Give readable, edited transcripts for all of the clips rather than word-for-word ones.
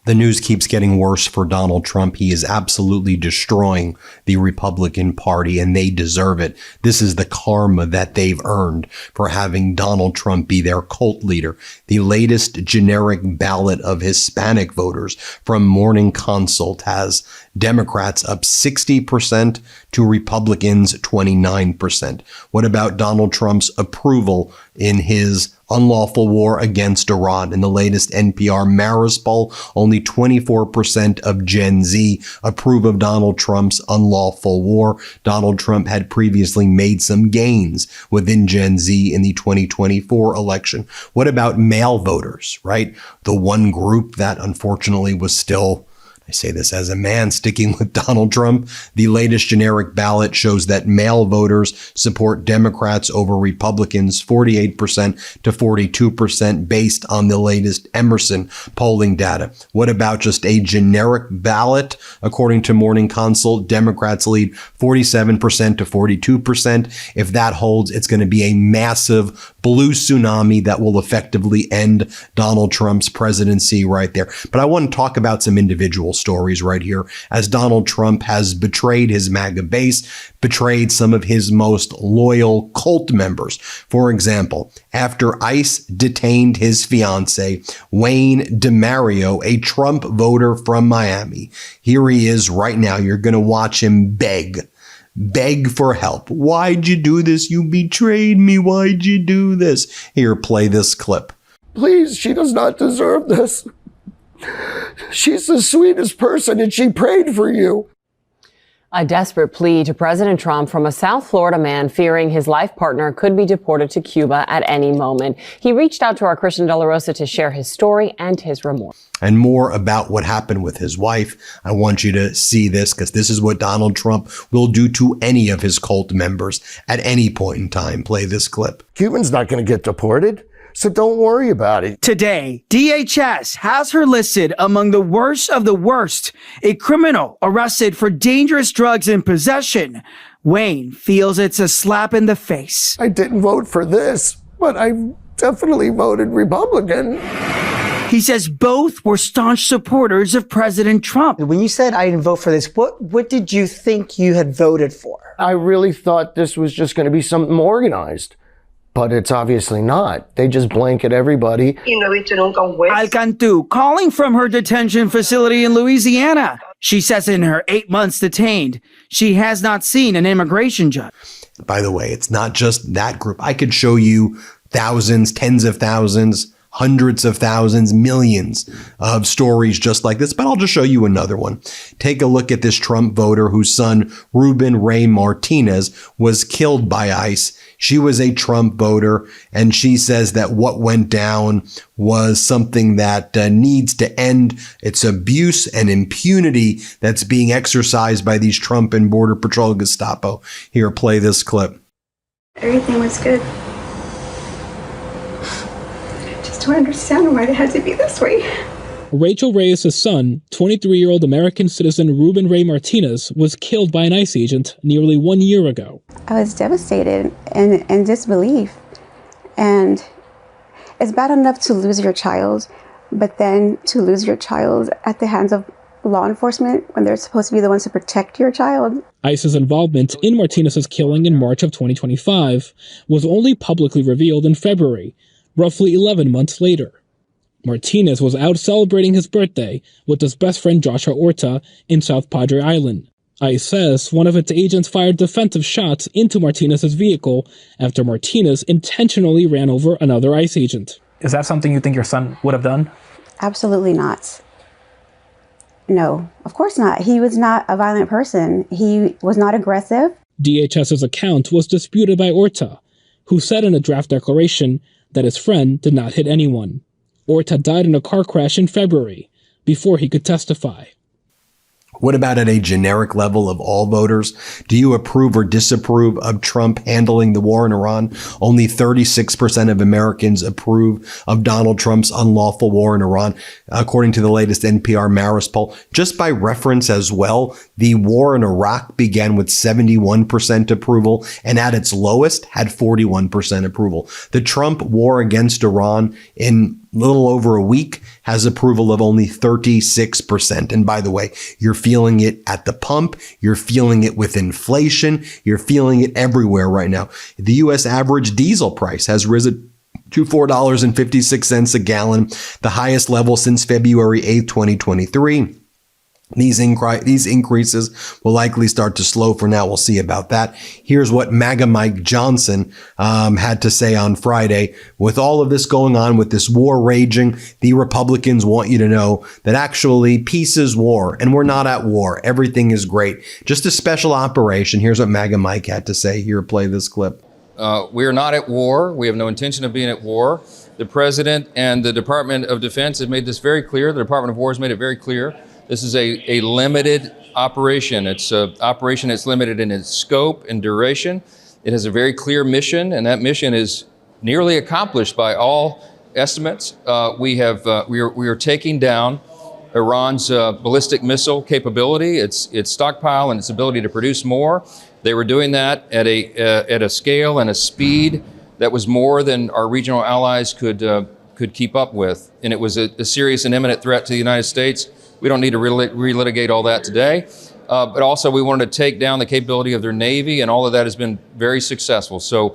The news keeps getting worse for Donald Trump. He is absolutely destroying the Republican Party, and they deserve it. This is the karma that they've earned for having Donald Trump be their cult leader. The latest generic ballot of Hispanic voters from Morning Consult has Democrats up 60% to Republicans 29%. What about Donald Trump's approval in his unlawful war against Iran? In the latest NPR Marist poll, only 24% of Gen Z approve of Donald Trump's unlawful war. Donald Trump had previously made some gains within Gen Z in the 2024 election. What about male voters, right? The one group that unfortunately was still, I say this as a man, sticking with Donald Trump. The latest generic ballot shows that male voters support Democrats over Republicans 48% to 42% based on the latest Emerson polling data. What about just a generic ballot? According to Morning Consult, Democrats lead 47% to 42%. If that holds, it's going to be a massive blue tsunami that will effectively end Donald Trump's presidency right there. But I want to talk about some individual stories right here, as Donald Trump has betrayed his MAGA base, betrayed some of his most loyal cult members. For example, after ICE detained his fiance, Wayne DeMario, a Trump voter from Miami, here he is right now. You're going to watch him beg for help. Why'd you do this? You betrayed me. Why'd you do this? Here, play this clip. Please, she does not deserve this. She's the sweetest person, and she prayed for you. A desperate plea to President Trump from a South Florida man fearing his life partner could be deported to Cuba at any moment. He reached out to our Christian De La Rosa to share his story and his remorse. And more about what happened with his wife. I want you to see this, because this is what Donald Trump will do to any of his cult members at any point in time. Play this clip. Cuban's not going to get deported, so don't worry about it. Today, DHS has her listed among the worst of the worst. A criminal arrested for dangerous drugs and possession. Wayne feels it's a slap in the face. I didn't vote for this, but I definitely voted Republican. He says both were staunch supporters of President Trump. When you said I didn't vote for this, what did you think you had voted for? I really thought this was just going to be something organized. But it's obviously not. They just blanket everybody. Alcantu, calling from her detention facility in Louisiana. She says in her 8 months detained, she has not seen an immigration judge. By the way, it's not just that group. I could show you thousands, tens of thousands, hundreds of thousands, millions of stories just like this, but I'll just show you another one. Take a look at this Trump voter whose son, Ruben Ray Martinez, was killed by ICE. She was a Trump voter, and she says that what went down was something that needs to end. It's abuse and impunity that's being exercised by these Trump and Border Patrol Gestapo. Here, play this clip. Everything was good. I don't understand why it had to be this way. Rachel Reyes' son, 23-year-old American citizen Ruben Ray Martinez, was killed by an ICE agent nearly 1 year ago. I was devastated and in disbelief. And it's bad enough to lose your child, but then to lose your child at the hands of law enforcement when they're supposed to be the ones to protect your child. ICE's involvement in Martinez's killing in March of 2025 was only publicly revealed in February, roughly 11 months later. Martinez was out celebrating his birthday with his best friend Joshua Orta in South Padre Island. ICE says one of its agents fired defensive shots into Martinez's vehicle after Martinez intentionally ran over another ICE agent. Is that something you think your son would have done? Absolutely not. No, of course not. He was not a violent person. He was not aggressive. DHS's account was disputed by Orta, who said in a draft declaration that his friend did not hit anyone. Orta died in a car crash in February, before he could testify. What about at a generic level of all voters? Do you approve or disapprove of Trump handling the war in Iran? Only 36% of Americans approve of Donald Trump's unlawful war in Iran, according to the latest NPR Marist poll. Just by reference as well, the war in Iraq began with 71% approval and at its lowest had 41% approval. The Trump war against Iran in little over a week, has approval of only 36%. And by the way, you're feeling it at the pump. You're feeling it with inflation. You're feeling it everywhere right now. The U.S. average diesel price has risen to $4.56 a gallon, the highest level since February 8th, 2023. These increases will likely start to slow for now. We'll see about that. Here's what MAGA Mike Johnson had to say on Friday. With all of this going on, with this war raging, the Republicans want you to know that actually peace is war, and we're not at war. Everything is great. Just a special operation. Here's what MAGA Mike had to say. Here, play this clip. We are not at war. We have no intention of being at war. The President and the Department of Defense have made this very clear. The Department of War has made it very clear. This is a limited operation. It's an operation that's limited in its scope and duration. It has a very clear mission, and that mission is nearly accomplished by all estimates. We are taking down Iran's ballistic missile capability, its stockpile, and its ability to produce more. They were doing that at a scale and a speed that was more than our regional allies could keep up with, and it was a serious and imminent threat to the United States. We don't need to relitigate all that today, but also we wanted to take down the capability of their Navy, and all of that has been very successful. So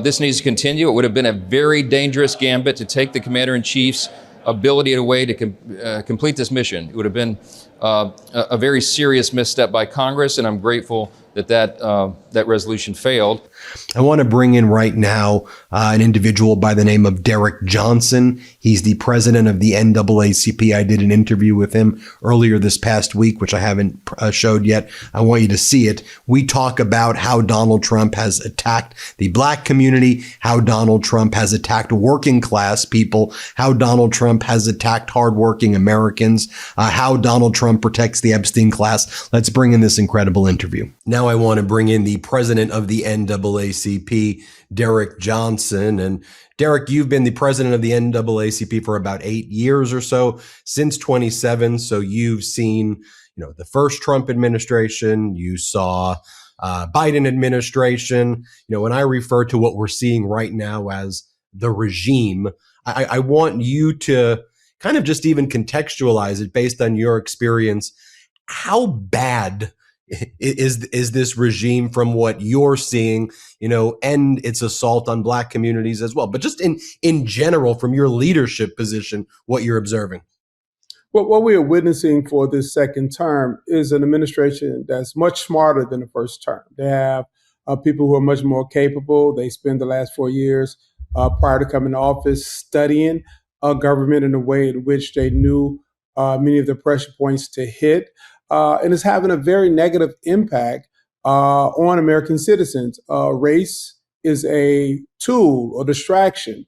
this needs to continue. It would have been a very dangerous gambit to take the Commander-in-Chief's ability away to complete this mission. It would have been a very serious misstep by Congress, and I'm grateful that resolution failed. I want to bring in right now an individual by the name of Derrick Johnson. He's the president of the NAACP. I did an interview with him earlier this past week, which I haven't showed yet. I want you to see it. We talk about how Donald Trump has attacked the Black community, how Donald Trump has attacked working class people, how Donald Trump has attacked hardworking Americans, how Donald Trump protects the Epstein class. Let's bring in this incredible interview. Now I want to bring in the president of the NAACP, Derrick Johnson. And Derrick, you've been the president of the NAACP for about 8 years or so, since 27. So you've seen, the first Trump administration, you saw Biden administration. When I refer to what we're seeing right now as the regime, I want you to kind of just even contextualize it based on your experience. How bad is this regime from what you're seeing, and its assault on Black communities as well, but just in general, from your leadership position, what you're observing? Well, what we are witnessing for this second term is an administration that's much smarter than the first term. They have people who are much more capable. They spend the last 4 years prior to coming to office studying government in a way in which they knew many of the pressure points to hit. And it's having a very negative impact on American citizens. Race is a tool or distraction.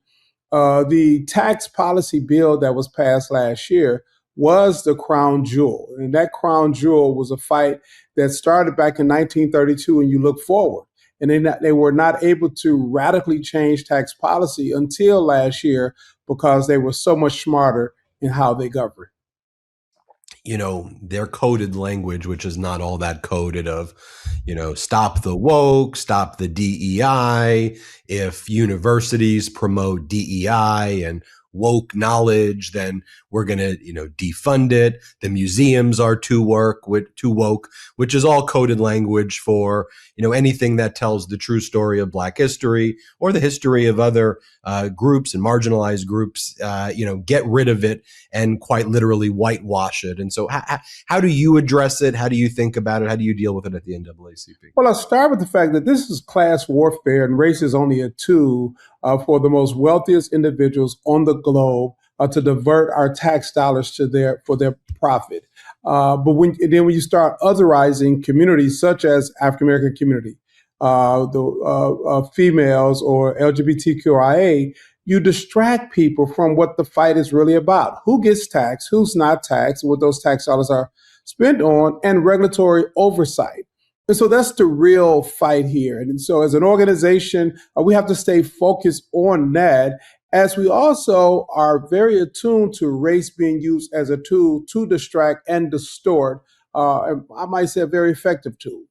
The tax policy bill that was passed last year was the crown jewel. And that crown jewel was a fight that started back in 1932, and you look forward. And they were not able to radically change tax policy until last year because they were so much smarter in how they govern. Their coded language, which is not all that coded, of, stop the woke, stop the DEI. If universities promote DEI and woke knowledge, then we're going to, defund it. The museums are too woke, which is all coded language for, anything that tells the true story of Black history or the history of other groups and marginalized groups. Get rid of it and quite literally whitewash it. And so how do you address it? How do you think about it? How do you deal with it at the NAACP? Well, I'll start with the fact that this is class warfare, and race is only a tool for the most wealthiest individuals on the globe to divert our tax dollars for their profit. But when you start otherizing communities such as African American community, the females or LGBTQIA, you distract people from what the fight is really about. Who gets taxed, who's not taxed, what those tax dollars are spent on, and regulatory oversight. And so that's the real fight here. And so as an organization, we have to stay focused on that, as we also are very attuned to race being used as a tool to distract and distort. And I might say a very effective tool.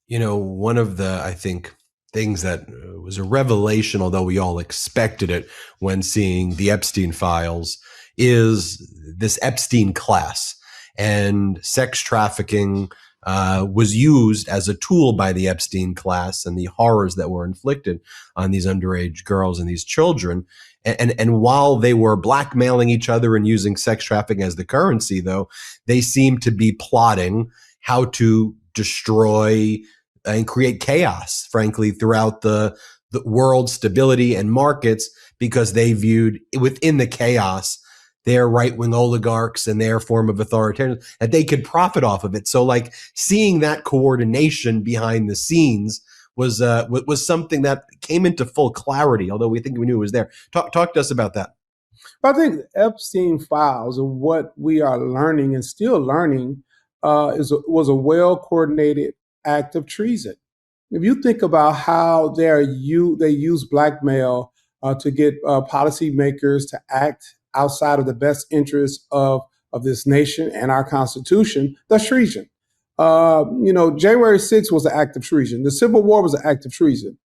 One of the, I think, things that was a revelation, although we all expected it when seeing the Epstein files, is this Epstein class. And sex trafficking was used as a tool by the Epstein class, and the horrors that were inflicted on these underage girls and these children. And while they were blackmailing each other and using sex trafficking as the currency, though, they seemed to be plotting how to destroy and create chaos, frankly, throughout the world's stability and markets, because they viewed within the chaos their right-wing oligarchs and their form of authoritarianism, that they could profit off of it. So like seeing that coordination behind the scenes was something that came into full clarity, although we think we knew it was there. Talk to us about that. I think the Epstein files and what we are learning and still learning was a well-coordinated act of treason. If you think about how they use blackmail to get policymakers to act outside of the best interests of this nation and our Constitution, that's treason. January 6th was an act of treason. The Civil War was an act of treason.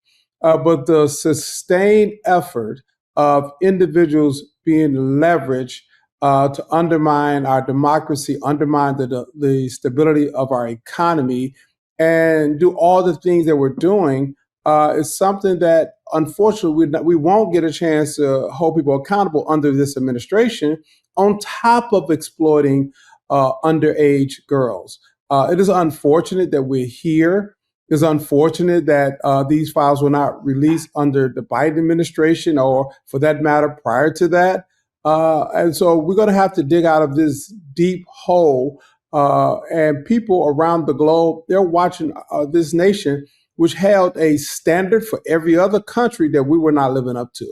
But the sustained effort of individuals being leveraged to undermine our democracy, undermine the stability of our economy, and do all the things that we're doing is something that, unfortunately, we won't get a chance to hold people accountable under this administration, on top of exploiting underage girls. It is unfortunate that we're here. It's unfortunate that these files were not released under the Biden administration, or for that matter, prior to that. And so we're going to have to dig out of this deep hole. And people around the globe, they're watching this nation, which held a standard for every other country that we were not living up to.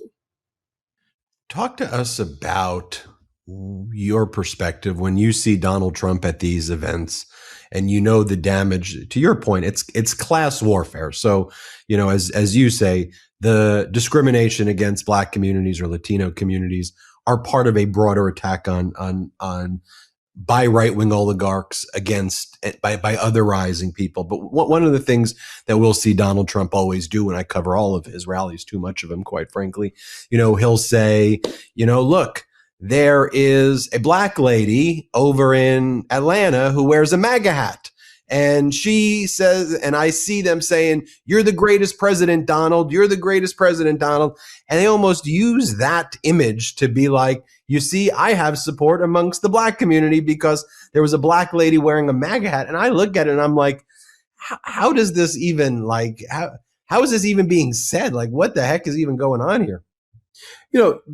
Talk to us about your perspective when you see Donald Trump at these events, and you know the damage. To your point, it's class warfare. So, as you say, the discrimination against Black communities or Latino communities are part of a broader attack on by right-wing oligarchs by otherizing people. But one of the things that we'll see Donald Trump always do when I cover all of his rallies, too much of them, quite frankly, he'll say, look, there is a Black lady over in Atlanta who wears a MAGA hat. And she says, and I see them saying, "You're the greatest president, Donald. You're the greatest president, Donald." And they almost use that image to be like, you see, I have support amongst the Black community because there was a Black lady wearing a MAGA hat. And I look at it and I'm like, how does this even how is this even being said? Like, what the heck is even going on here?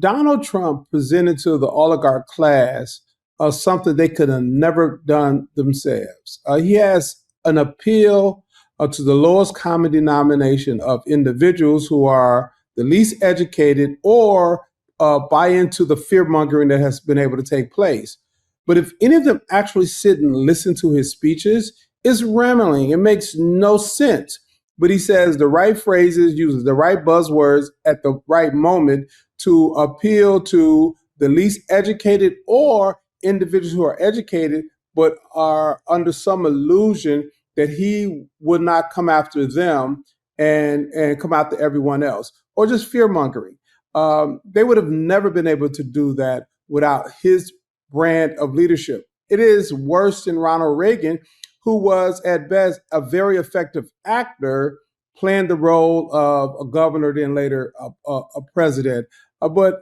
Donald Trump presented to the oligarch class something they could have never done themselves. He has an appeal to the lowest common denomination of individuals who are the least educated or buy into the fear-mongering that has been able to take place. But if any of them actually sit and listen to his speeches, it's rambling. It makes no sense. But he says the right phrases, uses the right buzzwords at the right moment to appeal to the least educated or individuals who are educated but are under some illusion that he would not come after them and come after everyone else, or just fear-mongering. They would have never been able to do that without his brand of leadership. It is worse than Ronald Reagan, who was at best a very effective actor, playing the role of a governor, then later a president. But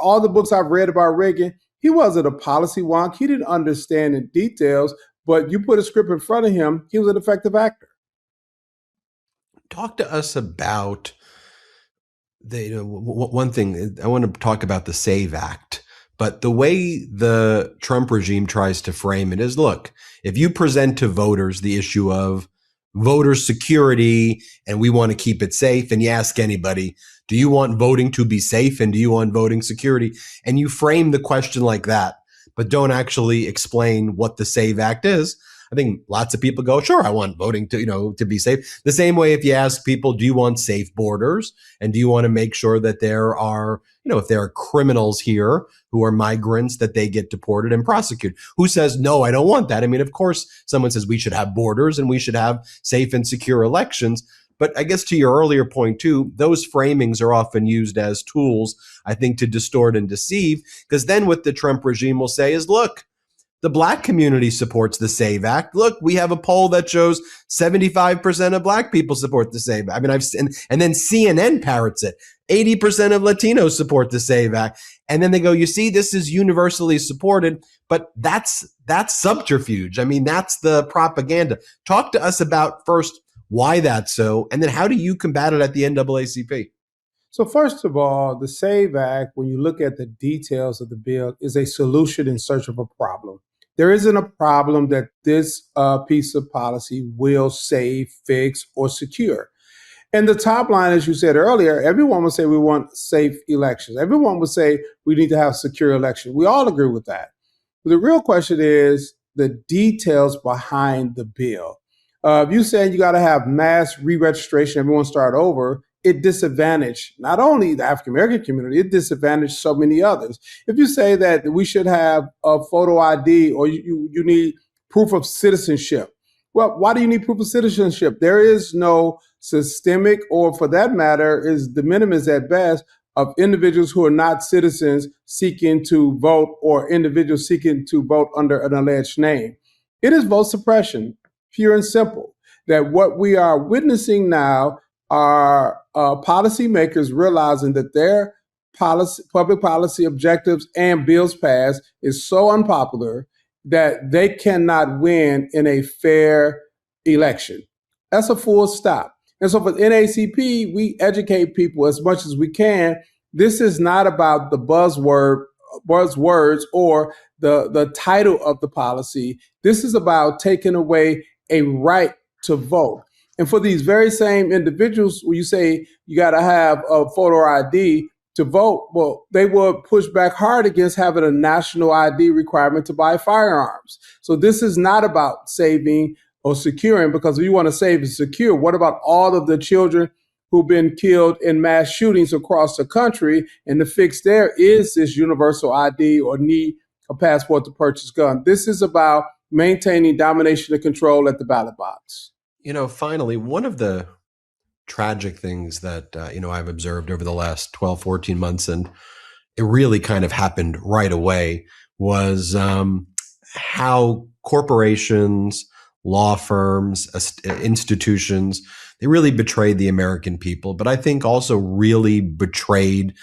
all the books I've read about Reagan, he wasn't a policy wonk. He didn't understand in details, but you put a script in front of him, he was an effective actor. Talk to us about one thing. I want to talk about the SAVE Act, but the way the Trump regime tries to frame it is, look, if you present to voters the issue of voter security and we want to keep it safe, and you ask anybody, do you want voting to be safe and do you want voting security? And you frame the question like that, but don't actually explain what the SAVE Act is. I think lots of people go, sure, I want voting to be safe. The same way if you ask people, do you want safe borders? And do you want to make sure that there are, if there are criminals here who are migrants, that they get deported and prosecuted? Who says, no, I don't want that? I mean, of course, someone says we should have borders and we should have safe and secure elections. But I guess to your earlier point too, those framings are often used as tools, I think, to distort and deceive, because then what the Trump regime will say is, look, the black community supports the SAVE Act. Look, we have a poll that shows 75% of black people support the SAVE Act. I mean, and then CNN parrots it. 80% of Latinos support the SAVE Act. And then they go, you see, this is universally supported, but that's subterfuge. I mean, that's the propaganda. Talk to us about first why that's so, and then how do you combat it at the NAACP? So first of all, the SAVE Act, when you look at the details of the bill, is a solution in search of a problem. There isn't a problem that this piece of policy will save, fix, or secure. And the top line, as you said earlier, everyone would say we want safe elections. Everyone would say we need to have secure elections. We all agree with that. But the real question is the details behind the bill. If you say you got to have mass re-registration, everyone start over, it disadvantaged not only the African-American community, it disadvantaged so many others. If you say that we should have a photo ID or you need proof of citizenship, well, why do you need proof of citizenship? There is no systemic, or for that matter, is de minimis at best, of individuals who are not citizens seeking to vote or individuals seeking to vote under an alleged name. It is vote suppression, pure and simple. That what we are witnessing now are policymakers realizing that their public policy objectives and bills passed is so unpopular that they cannot win in a fair election. That's a full stop. And so for NAACP, we educate people as much as we can. This is not about the buzzwords or the title of the policy. This is about taking away a right to vote. And for these very same individuals, when you say you got to have a photo ID to vote, well, they will push back hard against having a national ID requirement to buy firearms. So this is not about saving or securing, because if you want to save and secure, what about all of the children who've been killed in mass shootings across the country? And the fix there is this universal ID or need a passport to purchase gun. This is about maintaining domination and control at the ballot box. You know, finally, one of the tragic things that, I've observed over the last 12, 14 months, and it really kind of happened right away, was how corporations, law firms, institutions, they really betrayed the American people, but I think also really betrayed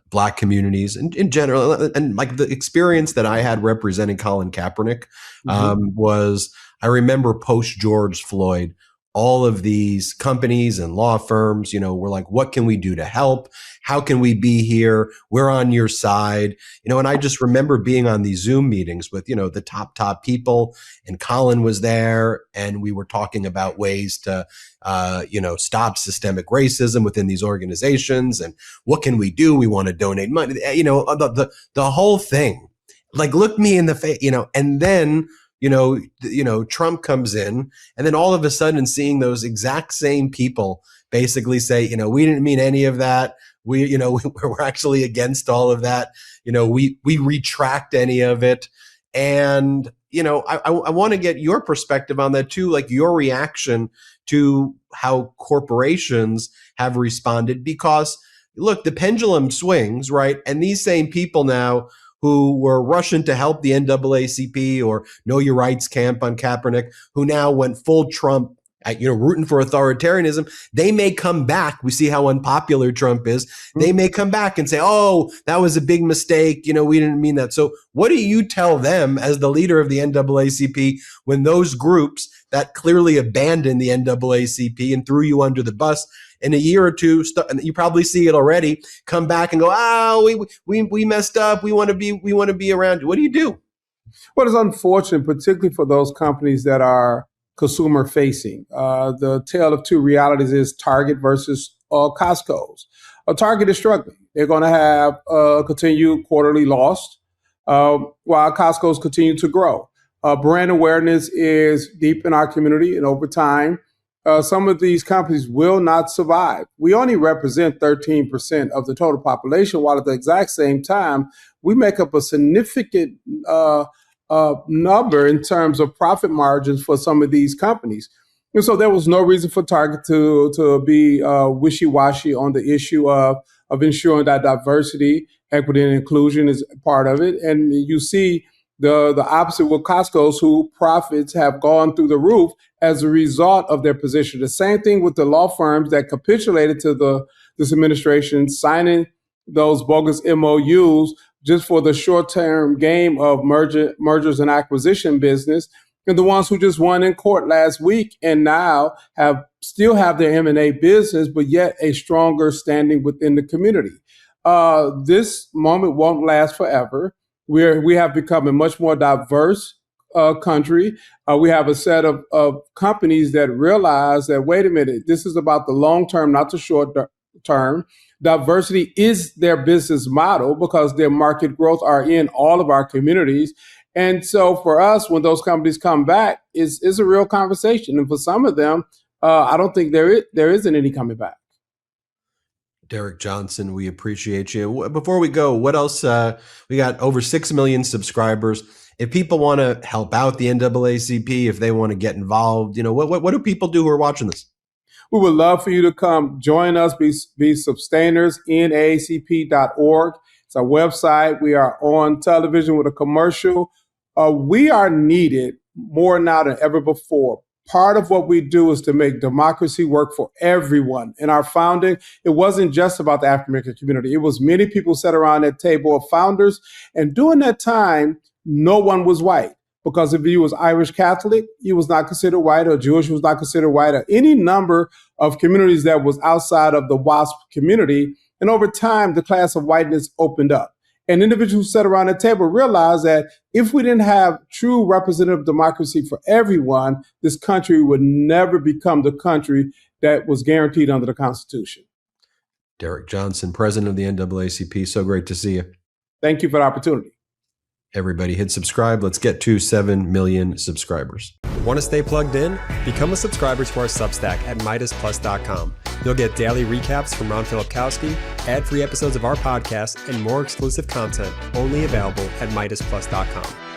Black communities in general. And like the experience that I had representing Colin Kaepernick was, I remember post George Floyd, all of these companies and law firms, were like, what can we do to help? How can we be here? We're on your side. And I just remember being on these Zoom meetings with, the top people, and Colin was there, and we were talking about ways to, stop systemic racism within these organizations. And what can we do? We want to donate money, the whole thing, like, look me in the face, and then, Trump comes in, and then all of a sudden seeing those exact same people basically say, we didn't mean any of that. We're actually against all of that. We retract any of it. And, I want to get your perspective on that too, like your reaction to how corporations have responded, because look, the pendulum swings, right? And these same people now who were rushing to help the NAACP or Know Your Rights camp on Kaepernick, who now went full Trump, rooting for authoritarianism, they may come back. We see how unpopular Trump is. They may come back and say, oh, that was a big mistake. We didn't mean that. So what do you tell them as the leader of the NAACP when those groups that clearly abandoned the NAACP and threw you under the bus in a year or two, and you probably see it already, come back and go, we messed up. We want to be around you. What do you do? Well, it's unfortunate, particularly for those companies that are consumer facing. The tale of two realities is Target versus Costco's. Target is struggling. They're going to have continued quarterly loss, while Costco's continue to grow. Brand awareness is deep in our community, and over time, some of these companies will not survive. We only represent 13% of the total population, while at the exact same time, we make up a significant number in terms of profit margins for some of these companies. And so there was no reason for Target to be wishy-washy on the issue of ensuring that diversity, equity, and inclusion is part of it. And you see the opposite with Costco's, whose profits have gone through the roof as a result of their position. The same thing with the law firms that capitulated to this administration, signing those bogus MOUs just for the short-term game of mergers and acquisition business, and the ones who just won in court last week and now still have their M&A business, but yet a stronger standing within the community. This moment won't last forever. We have become a much more diverse country. We have a set of companies that realize that, wait a minute, this is about the long term, not the short term. Diversity is their business model because their market growth are in all of our communities. And so for us, when those companies come back, is a real conversation. And for some of them, I don't think there isn't any coming back. Derrick Johnson, we appreciate you. Before we go, what else? We got over 6 million subscribers. If people want to help out the NAACP, if they want to get involved, what do people do who are watching this? We would love for you to come join us, be substainers, naacp.org. It's our website. We are on television with a commercial. We are needed more now than ever before. Part of what we do is to make democracy work for everyone. In our founding, it wasn't just about the African American community. It was many people sat around that table of founders. And during that time, no one was white. Because if you was Irish Catholic, you was not considered white, or Jewish was not considered white, or any number of communities that was outside of the WASP community. And over time, the class of whiteness opened up. And individuals who sat around the table realized that if we didn't have true representative democracy for everyone, this country would never become the country that was guaranteed under the Constitution. Derrick Johnson, president of the NAACP. So great to see you. Thank you for the opportunity. Everybody hit subscribe. Let's get to 7 million subscribers. Want to stay plugged in? Become a subscriber to our Substack at MeidasPlus.com. You'll get daily recaps from Ron Filipkowski, ad-free episodes of our podcast, and more exclusive content only available at MeidasPlus.com.